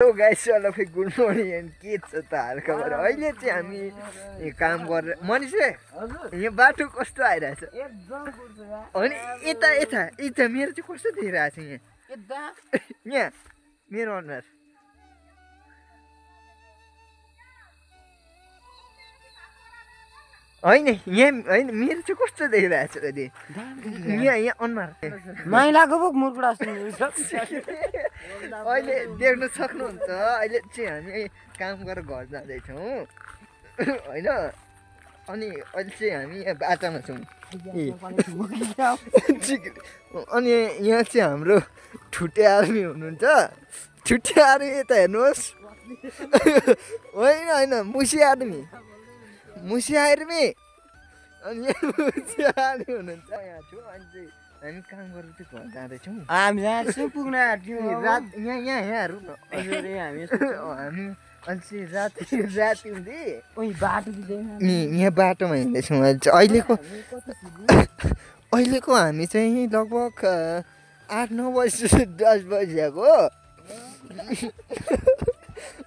Hello guys सबै good morning and के छ त हालखबर अहिले चाहिँ हामी काम गरेर मनिषे यहाँ बाटो कस्तो आइरहेछ अनि यता यता यता मेरो चाहिँ कस्तो देखिरहेछ यहाँ यहाँ मेरो अनुहार होइन यहाँ होइन मेरो चाहिँ कस्तो देखिरहेछ अहिले यहाँ अनुहार माइलाको पो मुर्कुडा अहिले देख्न सक्नुहुन्छ अहिले चाहिँ हामी काम गरेर घर जाँदैछौँ होइन अनि अहिले चाहिँ हामी यहाँ बाटोमा छौँ अनि यहाँ चाहिँ हाम्रो ठुटे आर्मी हुनुहुन्छ ठुटे आर्मी यता हेर्नुहोस् होइन होइन मुसी आर्मी अनि मुसी आर्मी हुनुहुन्छ यहाँ छु अनि चाहिँ हामी काम गरेर चाहिँ घर जाँदैछौँ हामी यहाँ पुग्न रात यहाँ हेरौँ न हामी अनि चाहिँ राति हुँदै बाटो यहाँ बाटोमा हिँड्दैछौँ अहिलेको हामी चाहिँ लगभग 8-9 बजी 10 बजिरहेको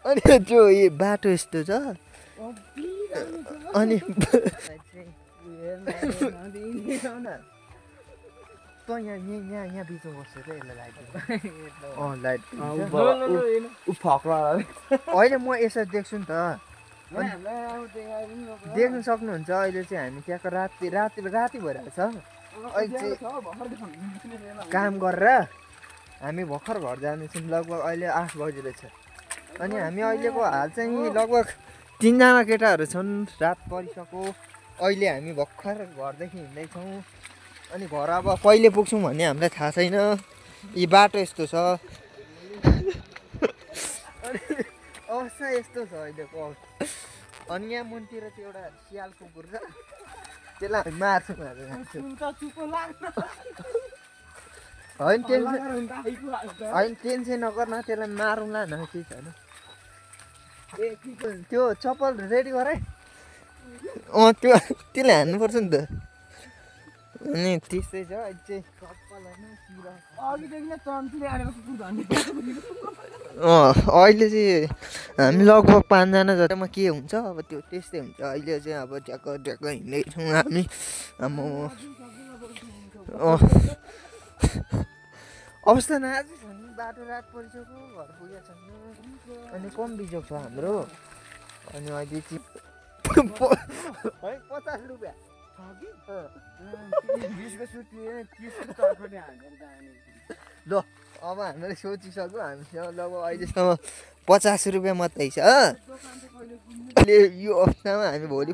अनि त्यो यो बाटो यस्तो छ अनि यहाँ बिचमा बस्छ त यसलाई लाइट अहिले म यसो देख्छु नि त देख्नु सक्नुहुन्छ अहिले चाहिँ हामी त्यहाँको राति भइरहेको छ अहिले चाहिँ काम गरेर हामी भर्खर घर जाँदैछौँ लगभग अहिले 8 बजिरहेछ अनि हामी अहिलेको हाल चाहिँ लगभग 3 जना केटाहरू छन् रात परिसक्यो अहिले हामी भर्खर घरदेखि हिँड्दैछौँ अनि घर अब कहिले पुग्छौँ भन्ने हामीलाई थाहा छैन यी बाटो यस्तो छ अनि अवस्था यस्तो छ अहिलेको अनि यहाँ मुनतिर चाहिँ एउटा सियाल कुकुर छ त्यसलाई हामी मार्छौँ होइन टेन्सन नगर न त्यसलाई मारौँला न केही छैन त्यो चप्पल रेडी गर है त्यसले हान्नुपर्छ नि त अनि त्यस्तै छ अहिले चाहिँ अहिले चाहिँ हामी लगभग 5 जना जतामा के हुन्छ अब त्यो त्यस्तै हुन्छ अहिले चाहिँ अब ट्याक्क हिँड्दैछौँ हामी अवस्था नआजै छ नि बाटो रात परिसक्यो घर पुगेको छैन अनि कम बिजोग छ हाम्रो अनि अहिले चाहिँ 50 रुपियाँ ल अब हामीले सोचिसक्यो हामीसँग लगभग अहिलेसम्म 50 रुपियाँ मात्रै छ अहिले यो अवस्थामा हामी भोलि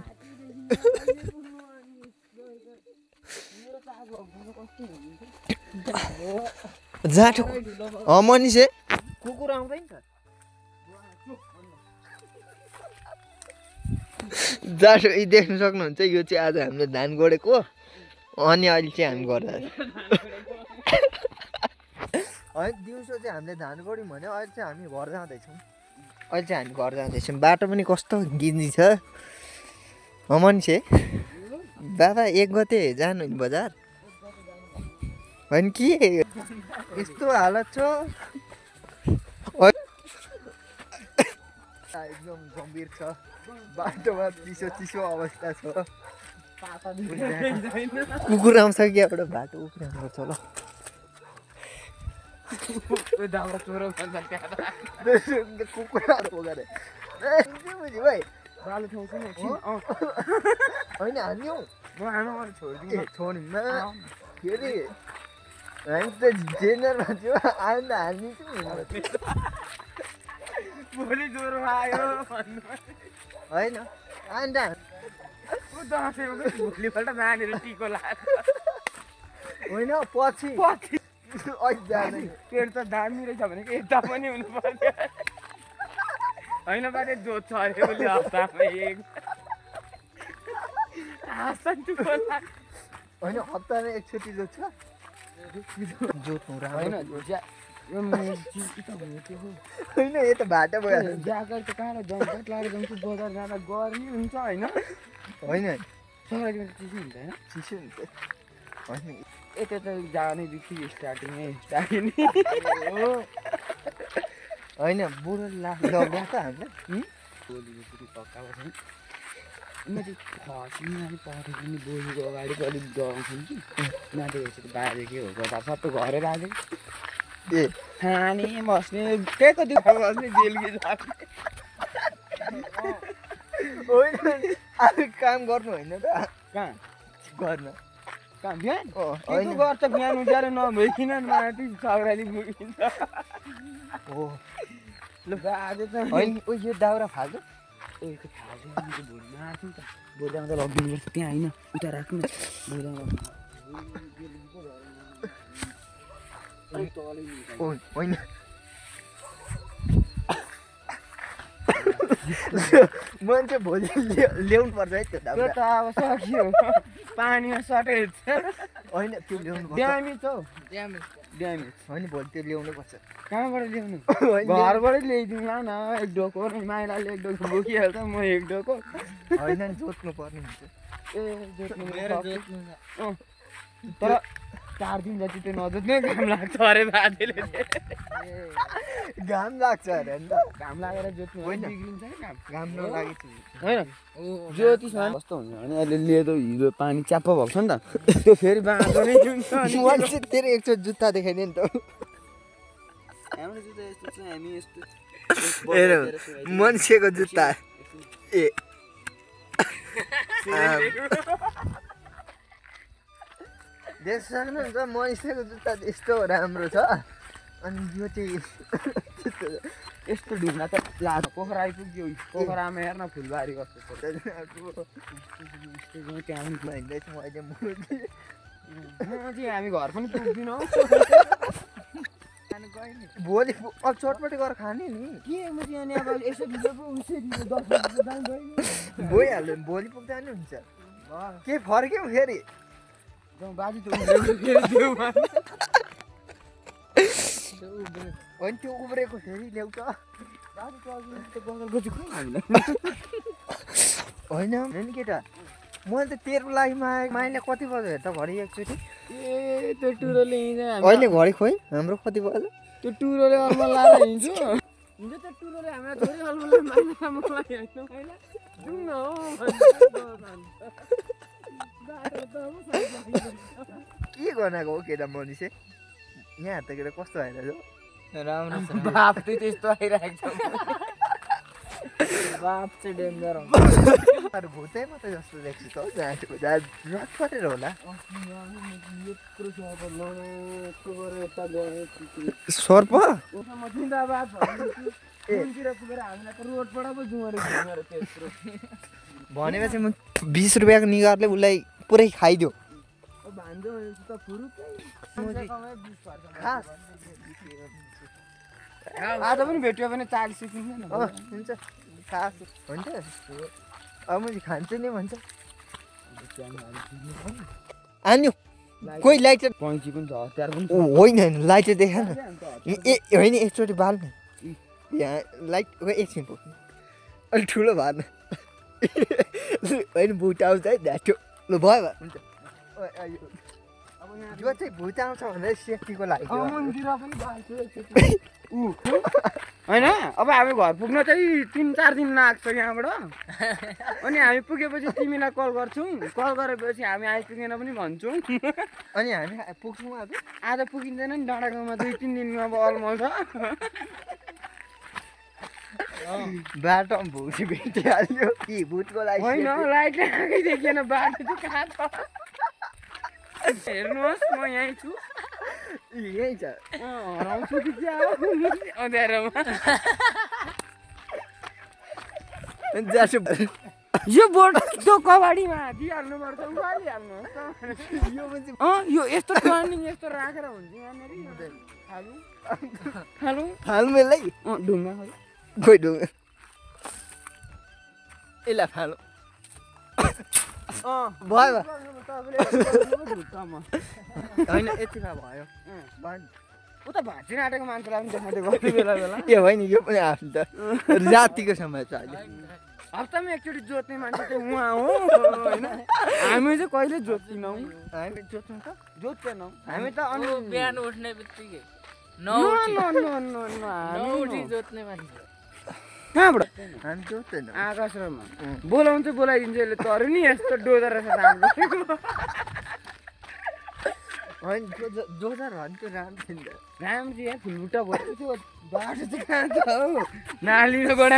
जाँटो मनिषे कुकुर आउँदैन त जाँटो देख्न सक्नुहुन्छ यो चाहिँ आज हामीले धान गोडेको अनि अहिले चाहिँ हामी घर जाँदैछौँ है दिउँसो चाहिँ हामीले धान गोड्यौँ भने अहिले चाहिँ हामी घर जाँदैछौँ बाटो पनि कस्तो गिन्जी छ मनिषे बाबा 1 गते जानु नि बजार होइन के यस्तो हालत छ एकदम गम्भीर छ बाटोमा चिसो अवस्था छ कुकुर आउँछ कि एउटा बाटो उफ्रिनुपर्छ ल कुकुरहरू बोकेर भाइ होइन हान्यौ छोड्नु फेरि हामी त जेनरमा थियो आएर हानिदिन्छौँ होइन होइन पछि पेट त दामी रहेछ भने यता पनि हुनु पर्यो होइन बारे जोत छ अरे उसले हप्तामा होइन हप्तामा एकचोटि जोत्छ जोत्नु होइन होइन यो त बाटो भयो ज्याकेट त कहाँ ज्याकेट लगाएर जान्छु बजार जाँदा गर्मी हुन्छ होइन चिसो हुन्छ होइन चिसो हुन्छ होइन यता त जाने बित्तिकै स्टार्टिङ होइन बुढोले लग्दा त हामीलाई बोलीको पुरै पक्का बस्छ म चाहिँ खसिनाले पढेको नि बोलीको अगाडि अलिक गउँछन् कि नाटेको चाहिँ बाजे के हो गर्दा सबै घरै बाजे ए खाने बस्ने के कति बस्ने बेलुकी जाने होइन अब काम गर्नु होइन त कहाँ गर्न कहाँ बिहान होइन गर्छ बिहान उठेर नभइकन माथि छौराली पुगिन्छ हो ल बाजे त होइन ओ यो दाउरा फाल्छ ए त्यो खाजा भोलि मार्छु नि त बोर्डामा त लगिदिनुपर्छ त्यहाँ होइन उता राख्नु बोर्डामा होइन मान्छे भोलि ल्याउनु पर्छ है त्यो त्यो दाउरा त अब सकियो पानीमा सटेज होइन त्यो ल्याउनु पर्छ ड्यामेज हौ ड्यामेज होइन भोलि त्यो ल्याउनु पर्छ कहाँबाट ल्याउनु होइन घरबाटै ल्याइदिउँला न एक डोको माइलाले एक डोको बोकिहाल्छ म एक डोको होइन नि जोत्नु पर्ने हुन्छ ए जोत्नु तर 4 दिन जति त्यो नजोत्ने घाम लाग्छ अरे बाजेले घाम लाग्छ अरे नि त घाम लागेर जोत्नु होइन। बिग्रिन्छ नि घाम घाम नलागेको होइन ज्योतिषमा कस्तो हुन्छ भने अहिले लेदो हिजो पानी च्याप्प भएको छ नि त त्यो फेरि बाँझो नै हुन्छ अनि मान्छे तेरो एकचोटि जुत्ता देखाइदियो नि त हाम्रो जुत्ता यस्तो चाहिँ हामी यस्तो हेर मान्छेको जुत्ता ए देख सक्नुहुन्छ मनिषको जुत्ता यस्तो राम्रो छ अनि यो चाहिँ यस्तो ढुङ्गा त लाग पोखरा आइपुग्यो पोखरामा हेर्न फुलबारी कस्तो छ त्यहाँ त्यहाँ पनि हिँड्दैछ मैले मुर्गी चाहिँ हामी घर पनि पुग्दिनँ भोलि अब चटपटी गरेर खाने नि के म चाहिँ अनि अब यसो ढिलो पो उसरी 10 बजी जाँदैन गइहाल्यो नि भोलि पुग्दा नि हुन्छ के फर्क्यौँ फेरि बाजी त फेरि देऊ होइन त्यो उब्रेको फेरि ल्याउँछ होइन नि केटा मैले त तेरो लागि माइले कति बज्यो हेर त घडी एकचोटि ए त्यो टुरोले हिँड्छ अहिले घडी खोइ हाम्रो कति बज्यो त्यो टुरोले अर्मा लाएर हिँड्छु हिजो त्यो टुरोले हामीलाई छोरी अलमले माइला मलाई होइन माइला जाउँ न के गर्नको हो केटा मनिषे यहाँ त केटा कस्तो आइरहेको राम्रो छ बाप चाहिँ त्यस्तो आइरहेको छ बाप चाहिँ डेन्जर हुन्छ अरू भुतै मात्रै जस्तो देख्छु त रट परेर होला सर्प भनेपछि म 20 रुपियाँको निगारले उसलाई पुरै खाइदियो आज पनि भेट्यो भने 40 किन्दैन हुन्छ खास हुन्छ अब मैले खान्छु नि भन्छ आन्यो कोही लाइटर पैँची पनि छ हतियार पनि होइन होइन लाइटर देखा न ए होइन एकचोटि बाल्नु यहाँ लाइट एकछिन पुग्नु अलिक ठुलो भएन होइन भुट आउँछ है ढ्याटो ल भयो भयो हुन्छ यो चाहिँ भुत आउँछ भनेर सेफ्टीको लागि होइन अब हामी घर पुग्न चाहिँ 3-4 दिन लाग्छ यहाँबाट अनि हामी पुगेपछि तिमीलाई कल गर्छौँ कल गरेपछि हामी आइपुगेन पनि भन्छौँ अनि हामी पुग्छौँ आज पुगिँदैन नि डाँडा गाउँमा 2-3 दिनमा अब अलमल छ बाटोमा भुट भेटिहाल्यो कि भुटको लागि होइन लाइट आएकै देखिएन बाटो चाहिँ कहाँ छ हेर्नुहोस् म यहीँ छु यही छ हराउँछु कि क्या हो अँध्यारोमा यो बोर्ड त्यो कबाडीमा दिइहाल्नुपर्छ उकालिहाल्नुहोस् यो यस्तो टर्निङ यस्तो राखेर हुन्छ यहाँनिर फाल्मेलै ढुङ्गा खोइ ढुङ्गा यसलाई फालो भयो होइन यतिमा भयो उता भाँचिन आँटेको मान्छेलाई पनि देखाउँदै गयो बेला बेला ए होइन यो पनि आफ्नो त रातिको समय छ अहिले हप्तामा एकचोटि जोत्ने मान्छे चाहिँ उहाँ हो होइन हामी चाहिँ कहिले जोत्दैनौँ हामी जोत्छौँ त जोत्दैनौँ हामी त अनि बिहान उठ्ने बित्तिकै नौटी जोत्ने मान्छे कहाँबाट हामी जोत्दैन आकाशमा बोलाउनु चाहिँ बोलाइदिन्छ यसले तर नि यस्तो डोजर रहेछ राम्रो होइन जोजार भने त्यो राम्रो थियो नि त राम्रो चाहिँ यहाँ फुलबुट्टा भयो त्यो बाटो चाहिँ कहाँ छ हौ नाली र गडा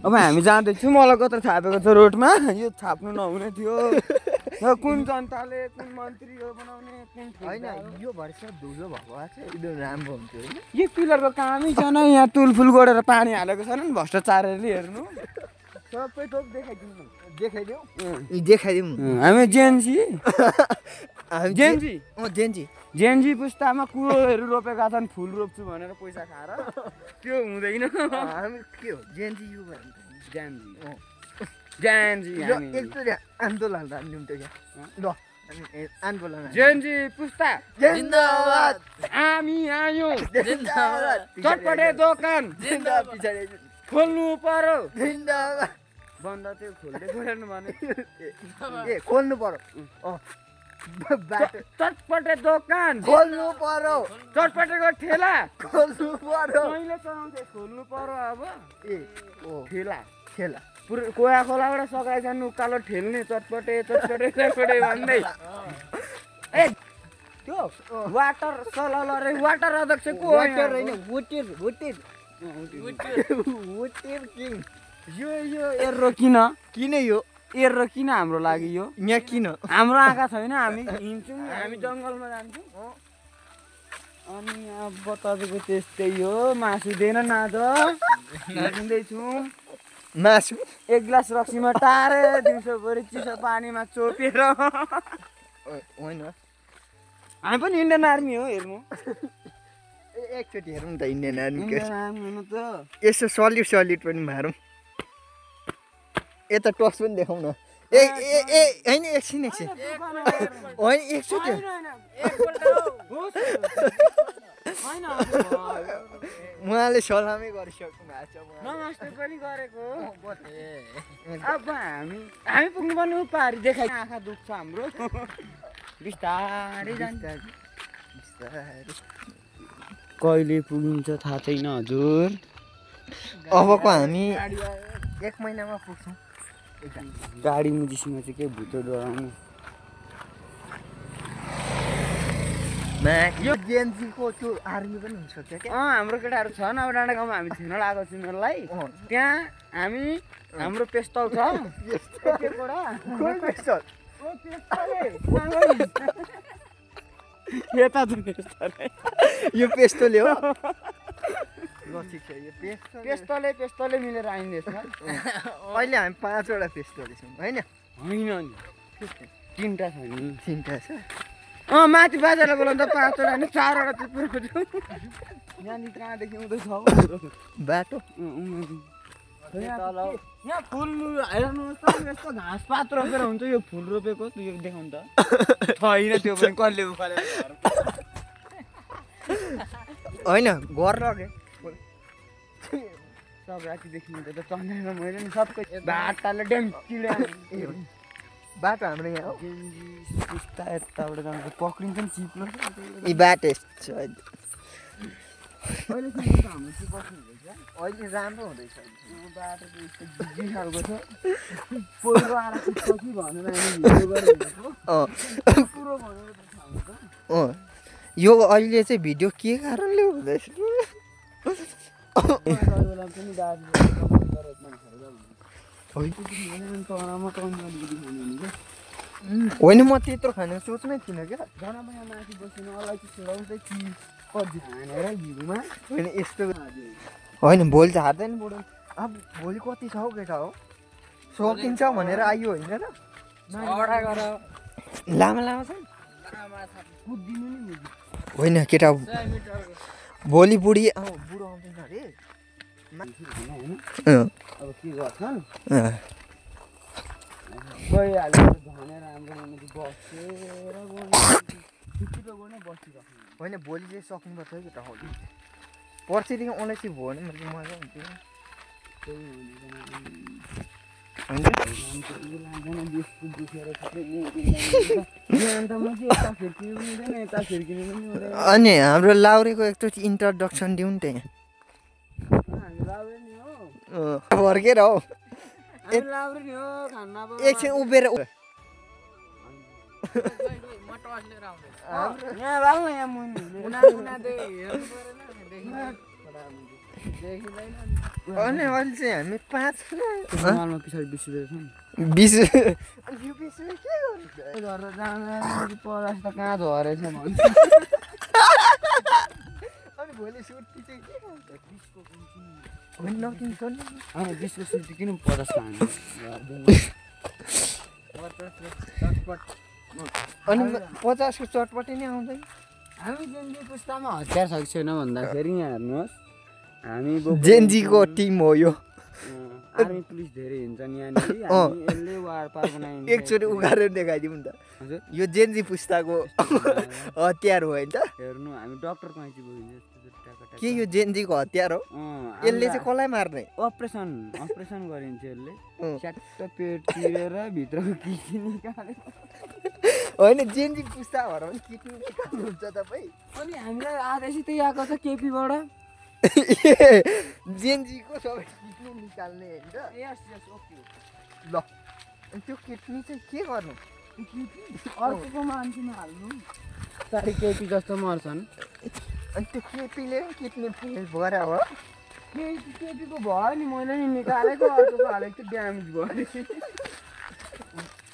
अब हामी जाँदैछौँ मलाई कत्रो छापेको छ रोडमा यो छाप्नु नहुने थियो कुन जनताले कुन मन्त्री हो बनाउने कुन होइन यो भर्ष धुलो भएको भए चाहिँ एकदम राम्रो हुन्थ्यो होइन यो पिलरको कामै छैन यहाँ तुलफुल गोडेर पानी हालेको छैन नि भ्रष्टाचारले हेर्नु सबै थोक देखाइदिनु देखाइदिउँ हामी जेन्जी जेन्जी पुस्तामा कुरोहरू रोपेका छन् फुल रोप्छु भनेर पैसा खाएर त्यो हुँदैन हामी के हो जेन्जी यु जेन्जी एकचोटि आन्दोलन राख्यौँ त क्या ल आन्दोलन जेन्जी पुस्ता जिन्दाबाद हामी आयौँ जिन्दाबाद चटपटे दोकान जिन्दाबाद पछाडि खोल्नु पर्यो जिन्दाबाद बन्द त्यो खोल्दै खोलेन भने ए खोल्नु पर्यो बाटो चटपटे दोकान खोल्नु पर्यो चटपटेको ठेला खोल्नु पर्यो मैले चलाउँथे खोल्नु पर्यो अब ए ओ ठेला खेला पुरै कोया खोलाबाट सघाइ जानु उकालो ठेल्ने चटपटे भन्दै ए त्यो वाटर सलल रे वाटर अध्यक्ष को वाटर हैन वोटेर किङ यो एर्रो किन यो एर्रो किन हाम्रो लागि यो यहाँ किन हाम्रो आँखा छैन हामी हिँड्छौँ हामी जङ्गलमा जान्छौँ अनि अब तपाईँको त्यस्तै हो मासु दिएन नाज हिँड्दैछौँ मासु एक ग्लास रक्सीमा टारे दिउँसोभरि चिसो पानीमा चोपेर होइन हामी पनि इन्डियन आर्मी हो हेर्नु एकचोटि हेरौँ त इन्डियन आर्मी आर्मी त यसो सल्युट पनि मारौँ यता टस पनि देखाउँ न ए होइन एकछिन होइन एकचोटि उहाँले सलामै गरिसक्नु भएको छ नमस्ते पनि गरेको अब हामी पुग्नुपर्ने उपाहरू देखाइ आँखा दुख्छ हाम्रो बिस्तारै जान्छ कहिले पुगिन्छ थाहा छैन हजुर अबको हामी 1 महिनामा पुग्छौँ गाडी मुजीसँग चाहिँ के भुतो डराउनु यो जेएनजीको त्यो आर्मी पनि हुनसक्छ क्या हाम्रो केटाहरू छ न अब डाँडा गाउँमा हामी छिर्न लगाएको छौँ उनीहरूलाई त्यहाँ हामी हाम्रो पेस्तल छ यो पेस्तोले हो पेस्तले मिलेर आइँदैछ अहिले हामी 5 वटा पेस्तोले छौँ होइन होइन नि 3टा छ नि 3टा छ माथि बाजारलाई बोलाउँदा 5 वटा नि 4 वटा चाहिँ पुऱ्याउँछु यहाँनिर कहाँदेखि आउँदैछ बाटो यहाँ फुल हेर्नुहोस् त यस्तो घाँस पात रोपेर हुन्छ यो फुल रोपेको यो देखाउनु त होइन त्यो पनि कसले उखालेर होइन घर लगे सब रातिदेखि त चन्द्रमा मैले नि सबको बाटाले ड्याम किडा बाटो हाम्रो यहाँ हो पुस्ता यताबाट जान्छ पक्रिन्छ नि चिप्लो यी बाटो अहिले राम्रो हुँदैछ बाटो चाहिँ खालको छ पहिरो आएर पुग्छ कि भनेर कुरो भनेर यो अहिले चाहिँ भिडियो के कारणले हुँदैछ होइन म त्यत्रो खाने सोच्नै थिइनँ क्या माथि बसेन अलैँची छिडाउँदै हानेर घिउमा होइन यस्तो होइन भोलि चाहिँ हार्दैन बुढो अब भोलि कति छ हौ केटा हो सकिन्छ भनेर आयो होइन र लामा लामा छ कुद्दिनु नि होइन केटा भोलि बुढी बुढो आउँदैन अरे अब के गर्छन् गइहाल्यो भनेर हाम्रो बसेर होइन भोलि चाहिँ सक्नुपर्छ है केटा होली पर्सिदेखि अलैँची भयो भने मजा हुन्थ्यो अनि हाम्रो लाउरेको एकचोटि इन्ट्रोडक्सन दिउँ नि त फर्केर हौ एकछिन उभिएर अनि अहिले चाहिँ हामी 5 पछाडि बिर्सिरहेको बिस के गर्नु पचास त कहाँ झरेछ अनि भोलि सुर्ती चाहिँ के होइन नकिन्छ नि बिसको सुर्ती किन 50 अनि 50 को चटपटी नै आउँदैन हामी जेन्जी पुस्तामा हतियार छ कि छैन भन्दाखेरि यहाँ हेर्नुहोस् हामी जेन्जीको टिम हो यो आर्मी पुलिस धेरै हुन्छ नि यहाँनिर हामी यसले वार पार बनाइन्छ एकचोटि उगारेर देखाइदिउँ नि त हजुर यो जेन्जी पुस्ताको हतियार हो होइन त हेर्नु हामी डक्टर कैँची बोकिन्छ के यो जेन्जीको हतियार हो यसले चाहिँ कसलाई मार्ने अपरेसन गरिन्छ यसले स्याक्ट पेट चिरेर भित्रको किडनी निकालेर होइन जेन्जी पुस्ता भएर पनि किडनी निकाल्नुहुन्छ तपाईँ अनि हामीलाई आदेश त्यही आएको छ केपीबाट जेन्जीको सबै किडनी निकाल्ने होइन त ओके ल अनि त्यो किडनी चाहिँ के गर्नु अर्को मान्छेमा हाल्नु साढे केपी जस्तो मर्छन् अनि त्यो केपीले किडनी फेल भएर हो केपीको भयो नि मैले नि निकालेको अर्को हालेको थियो ड्यामेज भयो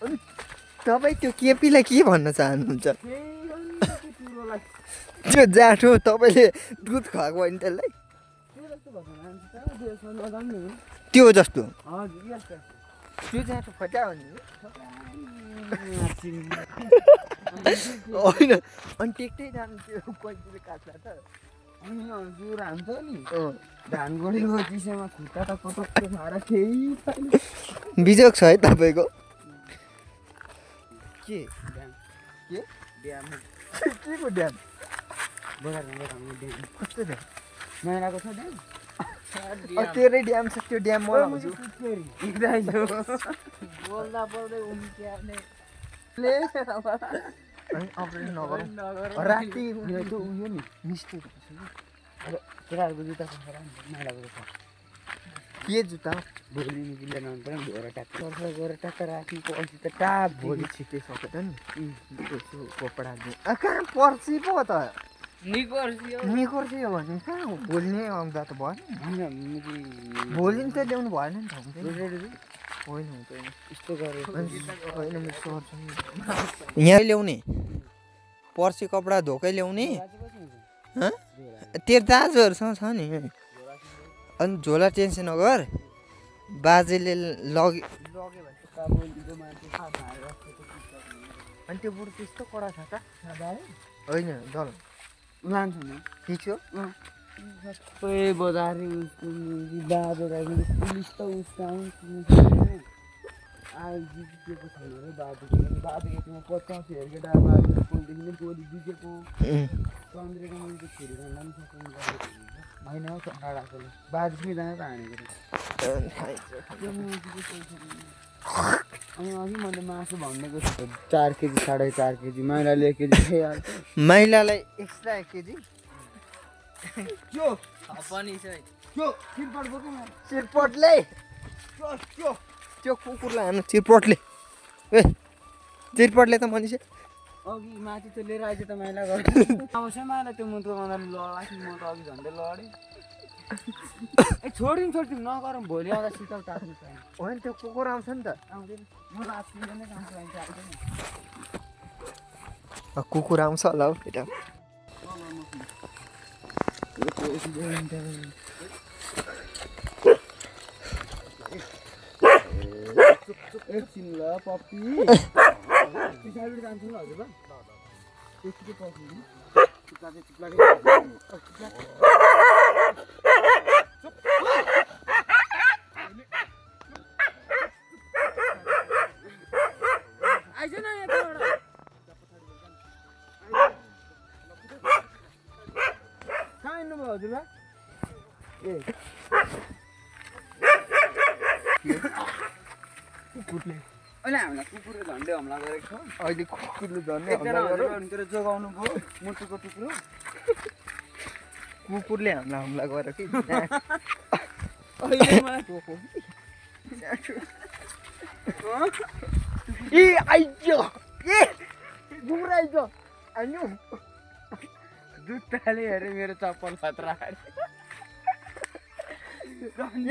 अनि तपाईँ त्यो केपीलाई के भन्न चाहनुहुन्छ त्यो जाँठो तपाईँले दुध खुवाएको होइन त्यसलाई त्यो जस्तो त्यो जाँठो फट्यायो नि होइन अनि टेक्दै जानु त्यो कैँचीले काट्ला त अनि हजुर हान्छ नि धान गोडेको चिसोमा खुट्टा त पटक्क खाएर केही छैन बिजोग छ है तपाईँको के ड्याम के को ड्याम बजारमा ड्याम कस्तो ड्याम मैलाको छ ड्याम तेरै ड्याम छ त्यो ड्याम मलाई बोल्दा बोल्दै उम्क्याउने अपरेसन नगरौँ राति त्यो उयो नि मिस्टेक केटाहरूको जुत्ता खसेर मैलाको छ के जुत्ता भोलि निक्लिँदा नपर्ने गएर ट्याक्क गएर ट्याक्क राख्नु पर्सि त टाप भोलि छिट्टै सक्यो त नि यसो कपडा कहाँ पर्सि पो त निकोर्सियो भने कहाँ हो भोलि नै आउँदा त भएन भोलि नि त ल्याउनु भएन नि त होइन हुँदैन यस्तो गरेर होइन म सर्छु यहाँ ल्याउने पर्सि कपडा धोकै ल्याउने तेरो दाजुहरूसँग छ नि अनि झोला टेन्सन नगर बाजेले लग्यो अनि त्यो बुढो त्यस्तो कडा छ त होइन दल लान्छ नि खिच्यो सबै बजारे उसको बाबु पुलिस त उसको आइजिकेको छैन है बाबु यतिमा 50 हेर्केटा बाबुदेखि नै गोली जितेको चन्द्रेको मैले छोरीलाई पनि सक्नु होइन हौ डाँडाकोले बाबु जाने त हानेको अनि अघि मैले मासु भनिदिएको छु 4 केजी 4.5 केजी महिलाले 1 केजी खाइहाल्छ महिलालाई एक्स्ट्रा 1 केजी चिरपटले त्यो कुकुरलाई हान्नु चिरपटले ए चिरपटले त मनिस अघि माथि त लिएर आइज त महिला गर्छ अवश्य माला त्यो मुन्टो गर्दा लड्दाखेरि म त अघि झन्डै लडेँ ए छोडिदिउँ नगरौँ भोलि आउँदा शीतल टाक्नु छैन होइन त्यो कुकुर आउँछ नि त आउँदैन म राति नै काम चाहिन्छ कुकुर आउँछ होला हौ केटा एकछिन ल पप्पी पछाडि जान्छु ल हजुर ल त्यतिकै पस्नु आइज न यताबाट कहाँ हिँड्नुभयो हजुर ए कुकुरले अहिले हामीलाई कुकुरले झन्डै हमला गरेको छ अहिले कुकुरले झन्डै एकजना हमला गर्यो भनेर जोगाउनु भयो मुटुको टुक्रो कुकुरले हामीलाई हमला गर्यो कि अहिले मलाई ए आइजो ए कुकुर आइजो आइनु जुत्ताले हेरे मेरो चप्पल खतरा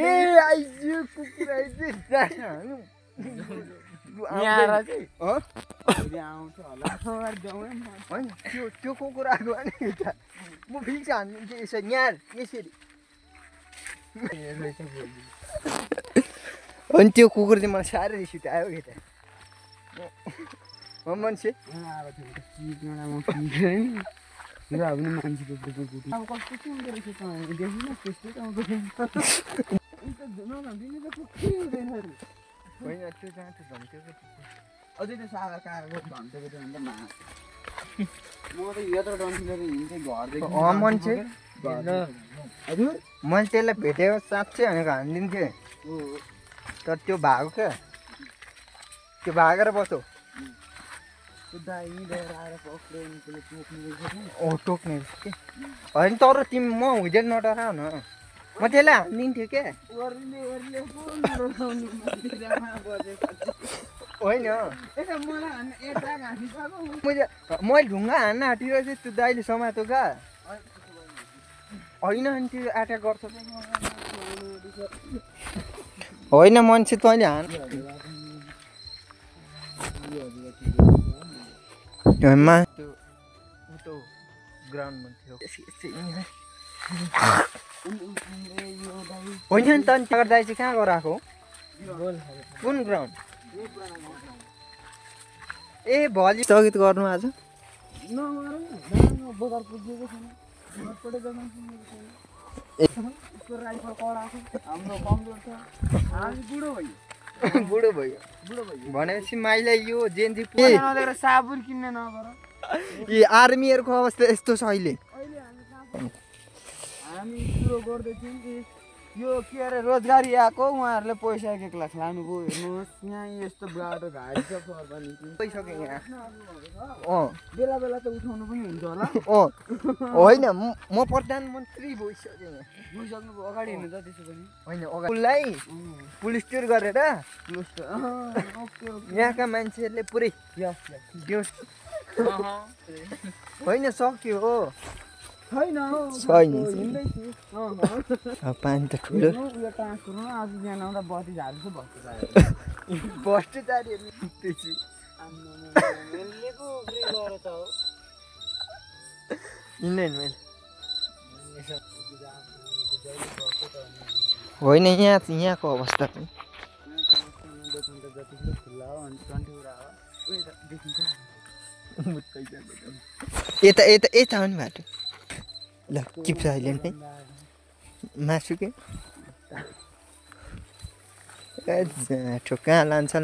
ए आइजो कुकुर आइजो जानु यहाँ चाहिँ आउँछ होला होइन त्यो कुकुर आएको अनि म फेरि चाहिँ हानिदिन्छु यसरी यहाँ यसरी अनि त्यो कुकुर चाहिँ मलाई साह्रै रिस उठायो कि त मान्छे मान्छेको अब कस्तो चाहिँ हुँदो रहेछ देखिन त्यस्तै होइन त्यो जाँच धम्केको अझै त्यो सागा कागको धम्केको थियो भने त म त यत्रो डन्सिलेर हिँड्थेँ घरदेखि मान्छे हजुर मैले त्यसलाई भेटेको साँच्चै भनेको हानिदिन्थेँ तर त्यो भागो क्या त्यो भागेर बसो त्यो दाइ लिएर आएर पक्रियो अनि त्यसले टोक्ने रहेछ टोक्ने रहेछ कि होइन तर तिमी म हुँदैन नडराउ न म त्यसलाई हानिदिन्थेँ क्या होइन मैले ढुङ्गा हान्न आँटिरहेको थिएँ त्यो दाइले समातो क्या होइन अनि त्यो एट्याक गर्छ होइन मान्छे तैँले हान ग्राउन्डमा थियो होइन नि त दाइ चाहिँ कहाँ गराएको कुन ग्राउन्ड ए भोलि स्थगित गर्नु आज बुढो भयो भनेपछि माइलाई यो जेन्जी साबुन किन्न नगर ए आर्मीहरूको अवस्था यस्तो छ अहिले हामी कुरो गर्दैछौँ कि यो के अरे रोजगारी आएको उहाँहरूले पैसा 1 लाख लानुभयो हेर्नुहोस् यहाँ यस्तो बाटो घारी छ भइसक्यो यहाँ बेला बेला त उठाउनु पनि हुन्छ होला होइन म प्रधानमन्त्री भइसकेँ यहाँ भइसक्नुभयो अगाडि हिँड्नु त त्यसो पनि होइन उसलाई पुलिसतिर गरेर यहाँका मान्छेहरूले पुरै होइन सक्यो हो छैन पानी त ठुलो आज बिहान आउँदा बत्ती झार्छु भ्रष्टाचारीहरू होइन यहाँको अवस्था पनि यता यता यता हो नि बाटो ल किप्स आइल्यान्ड है मासु के कहाँ लान्छ